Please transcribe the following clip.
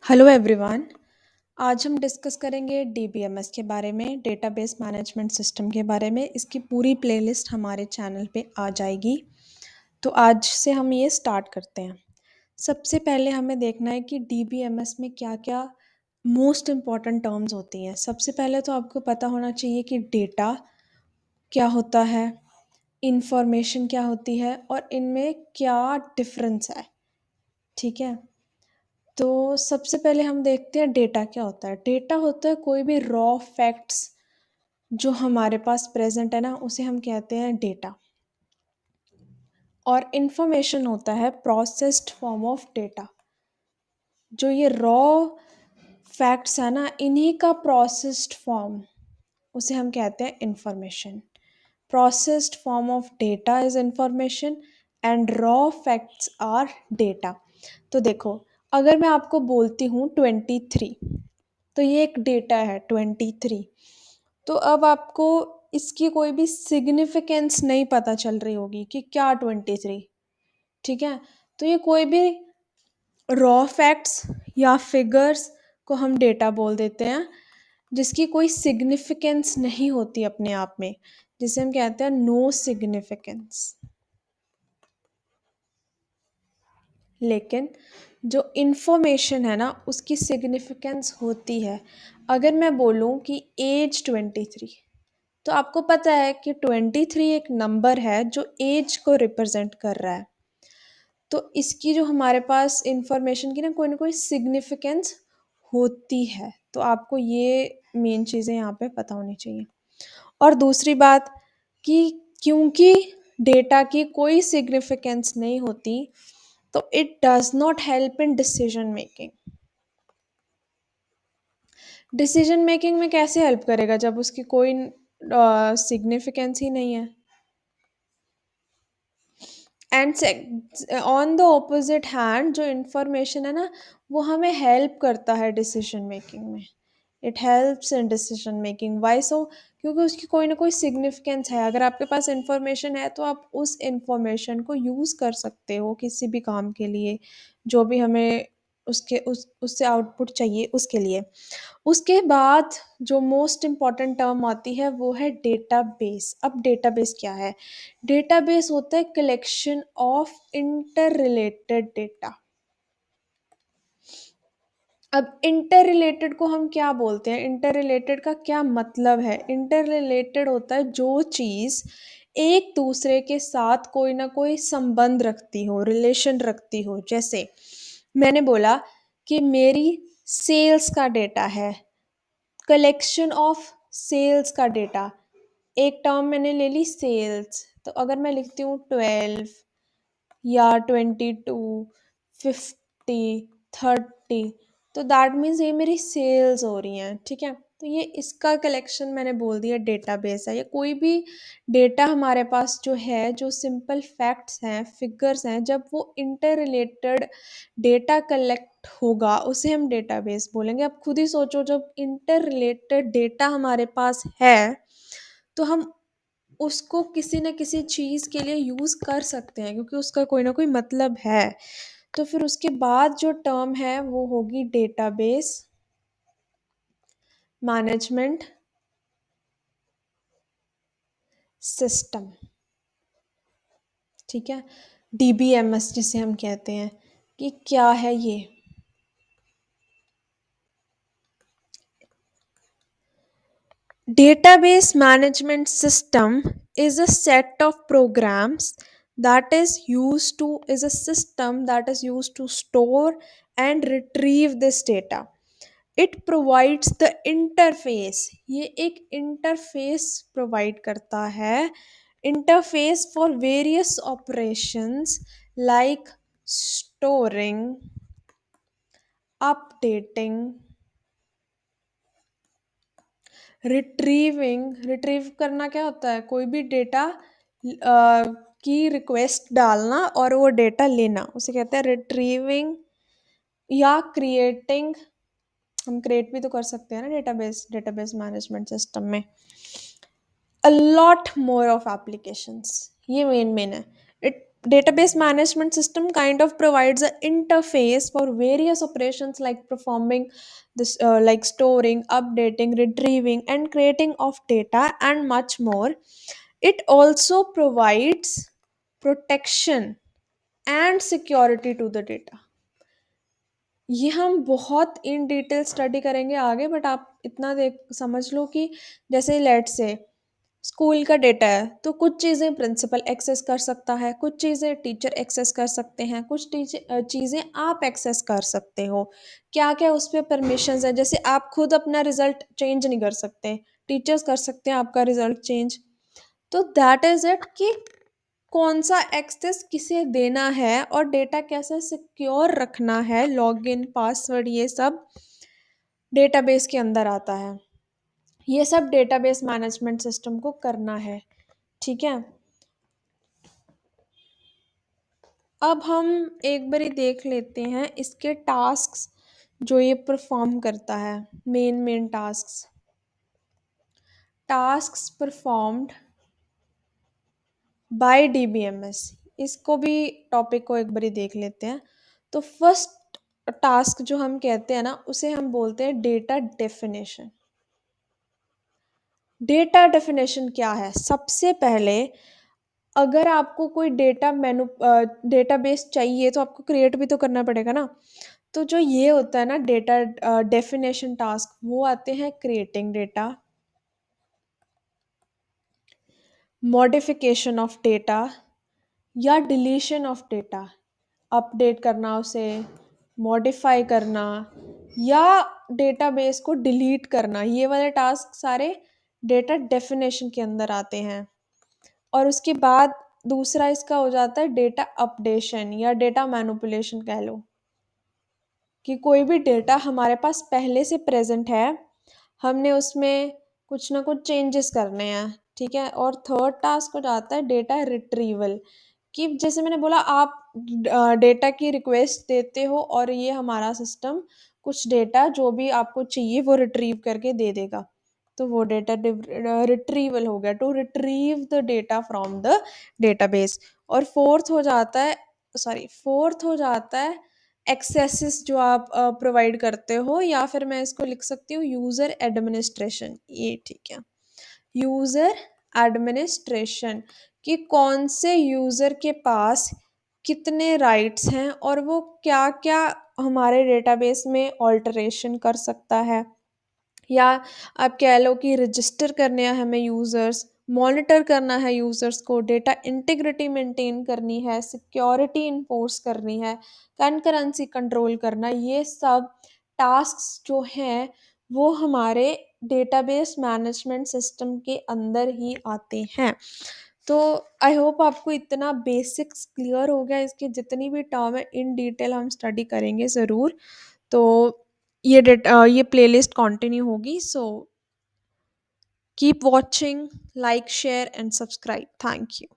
Hello everyone. आज हम discuss करेंगे डीबीएमएस के बारे में, डेटाबेस मैनेजमेंट सिस्टम के बारे में। इसकी पूरी प्लेलिस्ट हमारे चैनल पे आ जाएगी। तो आज से हम ये स्टार्ट करते हैं। सबसे पहले हमें देखना है कि डीबीएमएस में क्या क्या मोस्ट इम्पॉर्टेंट टर्म्स होती हैं। सबसे पहले तो आपको पता होना चाहिए कि डेटा क्या होता है, इंफॉर्मेशन क्या होती है और इनमें क्या डिफरेंस है। ठीक है, तो सबसे पहले हम देखते हैं डेटा क्या होता है। डेटा होता है कोई भी रॉ फैक्ट्स जो हमारे पास प्रेजेंट है ना, उसे हम कहते हैं डेटा। और इंफॉर्मेशन होता है प्रोसेस्ड फॉर्म ऑफ डेटा। जो ये रॉ फैक्ट्स है ना, इन्हीं का प्रोसेस्ड फॉर्म उसे हम कहते हैं information. Processed form of data is information and raw facts are data. तो देखो, अगर मैं आपको बोलती हूँ 23, तो ये एक डेटा है 23। तो अब आपको इसकी कोई भी सिग्निफिकेंस नहीं पता चल रही होगी कि क्या 23। ठीक है, तो ये कोई भी रॉ फैक्ट्स या फिगर्स को हम डेटा बोल देते हैं जिसकी कोई सिग्निफिकेंस नहीं होती अपने आप में, जिसे हम कहते हैं नो सिग्निफिकेंस। लेकिन जो इन्फॉर्मेशन है ना, उसकी सिग्निफिकेंस होती है। अगर मैं बोलूँ कि एज 23, तो आपको पता है कि 23 एक नंबर है जो एज को रिप्रेजेंट कर रहा है। तो इसकी जो हमारे पास इंफॉर्मेशन की ना कोई सिग्निफिकेंस होती है। तो आपको ये मेन चीज़ें यहाँ पे पता होनी चाहिए। और दूसरी बात कि क्योंकि डेटा की कोई सिग्निफिकेंस नहीं होती, तो it does not help in decision making. Decision making में कैसे हेल्प करेगा जब उसकी कोई सिग्निफिकेंस ही नहीं है। And on the opposite hand, जो इंफॉर्मेशन है ना, वो हमें हेल्प करता है डिसीजन मेकिंग में। It helps in decision making. Why so? क्योंकि उसकी कोई ना कोई सिग्निफिकेंस है। अगर आपके पास इंफॉर्मेशन है तो आप उस इंफॉर्मेशन को यूज़ कर सकते हो किसी भी काम के लिए, जो भी हमें उससे आउटपुट चाहिए उसके लिए। उसके बाद जो मोस्ट इम्पॉर्टेंट टर्म आती है वो है डेटाबेस। अब डेटाबेस क्या है? डेटाबेस होता है collection of inter related data. अब इंटर रिलेटेड को हम क्या बोलते हैं? इंटर रिलेटेड का क्या मतलब है? इंटर रिलेटेड होता है जो चीज़ एक दूसरे के साथ कोई ना कोई संबंध रखती हो, रिलेशन रखती हो। जैसे मैंने बोला कि मेरी सेल्स का डेटा है, कलेक्शन ऑफ सेल्स का डेटा। एक टर्म मैंने ले ली सेल्स, तो अगर मैं लिखती हूँ 12 या 22, 50, 30, तो दैट मीन्स ये मेरी सेल्स हो रही हैं। ठीक है, तो ये इसका कलेक्शन मैंने बोल दिया डेटाबेस है। या कोई भी डेटा हमारे पास जो है, जो सिंपल फैक्ट्स हैं, फिगर्स हैं, जब वो इंटर रिलेटेड डेटा कलेक्ट होगा उसे हम डेटाबेस बोलेंगे। अब खुद ही सोचो, जब इंटर रिलेटेड डेटा हमारे पास है तो हम उसको किसी न किसी चीज़ के लिए यूज़ कर सकते हैं, क्योंकि उसका कोई ना कोई मतलब है। तो फिर उसके बाद जो टर्म है वो होगी डेटाबेस मैनेजमेंट सिस्टम। ठीक है, डीबीएमएस जिसे हम कहते हैं, कि क्या है ये? Database management system is a set of programs that is a system that is used to store and retrieve this data. It provides the interface. ये एक interface provide करता है, interface for various operations like storing, updating, retrieve करना। क्या होता है? कोई भी डेटा की रिक्वेस्ट डालना और वो डेटा लेना, उसे कहते हैं रिट्रीविंग। या क्रिएटिंग, हम क्रिएट भी तो कर सकते हैं ना डेटाबेस मैनेजमेंट सिस्टम में। A lot more of applications, ये मेन है। It Database management system kind of provides an interface for various operations like performing this, like storing, updating, retrieving, and creating of data, and much more. It also provides protection and security to the data. ये हम बहुत in detail study करेंगे आगे, but आप इतना देख समझ लो कि जैसे लेट से स्कूल का डेटा है, तो कुछ चीज़ें प्रिंसिपल एक्सेस कर सकता है, कुछ चीज़ें टीचर एक्सेस कर सकते हैं, कुछ चीज़ें आप एक्सेस कर सकते हो। क्या क्या उस पर परमिशंस है, जैसे आप खुद अपना रिजल्ट चेंज नहीं कर सकते, टीचर्स कर सकते हैं आपका रिजल्ट चेंज। तो दैट इज इट कि कौन सा एक्सेस किसे देना है और डेटा कैसे सिक्योर रखना है, लॉगिन पासवर्ड ये सब डेटाबेस के अंदर आता है। ये सब डेटाबेस मैनेजमेंट सिस्टम को करना है। ठीक है, अब हम एक बारी देख लेते हैं इसके टास्क्स जो ये परफॉर्म करता है। Main tasks, tasks performed by DBMS, इसको भी टॉपिक को एक बारी देख लेते हैं। तो फर्स्ट टास्क जो हम कहते हैं ना, उसे हम बोलते हैं डेटा डेफिनेशन। डेटा डेफिनेशन क्या है? सबसे पहले अगर आपको कोई डेटाबेस चाहिए तो आपको क्रिएट भी तो करना पड़ेगा ना। तो जो ये होता है ना डेटा डेफिनेशन टास्क, वो आते हैं creating data, modification of data या डिलीशन ऑफ डेटा, अपडेट करना उसे, मॉडिफाई करना या डेटाबेस को डिलीट करना, ये वाले टास्क सारे डेटा डेफिनेशन के अंदर आते हैं। और उसके बाद दूसरा इसका हो जाता है डेटा अपडेशन या डेटा मैनिपुलेशन कह लो, कि कोई भी डेटा हमारे पास पहले से प्रेजेंट है, हमने उसमें कुछ ना कुछ चेंजेस करने हैं। ठीक है, और थर्ड टास्क हो जाता है डेटा रिट्रीवल, कि जैसे मैंने बोला आप डेटा की रिक्वेस्ट देते हो और ये हमारा सिस्टम कुछ डेटा जो भी आपको चाहिए वो रिट्रीव करके दे देगा। तो वो डेटा रिट्रीवल हो गया, to retrieve the data from the database. और फोर्थ हो जाता है एक्सेसेस जो आप प्रोवाइड करते हो, या फिर मैं इसको लिख सकती हूँ यूजर एडमिनिस्ट्रेशन। ये ठीक है, यूजर एडमिनिस्ट्रेशन, कि कौन से यूजर के पास कितने राइट्स हैं और वो क्या क्या हमारे डेटाबेस में ऑल्टरेशन कर सकता है, या आप कह लो कि रजिस्टर करने हैं हमें यूज़र्स, मॉनिटर करना है यूज़र्स को, डेटा इंटीग्रिटी मेंटेन करनी है, सिक्योरिटी इन्फोर्स करनी है, कंकरेंसी कंट्रोल करना, ये सब टास्क्स जो हैं वो हमारे डेटाबेस मैनेजमेंट सिस्टम के अंदर ही आते हैं। तो आई होप आपको इतना बेसिक्स क्लियर हो गया, इसके जितनी भी टर्म है इन डिटेल हम स्टडी करेंगे ज़रूर। तो ये प्लेलिस्ट कंटिन्यू होगी, so keep watching, like share and subscribe. Thank you.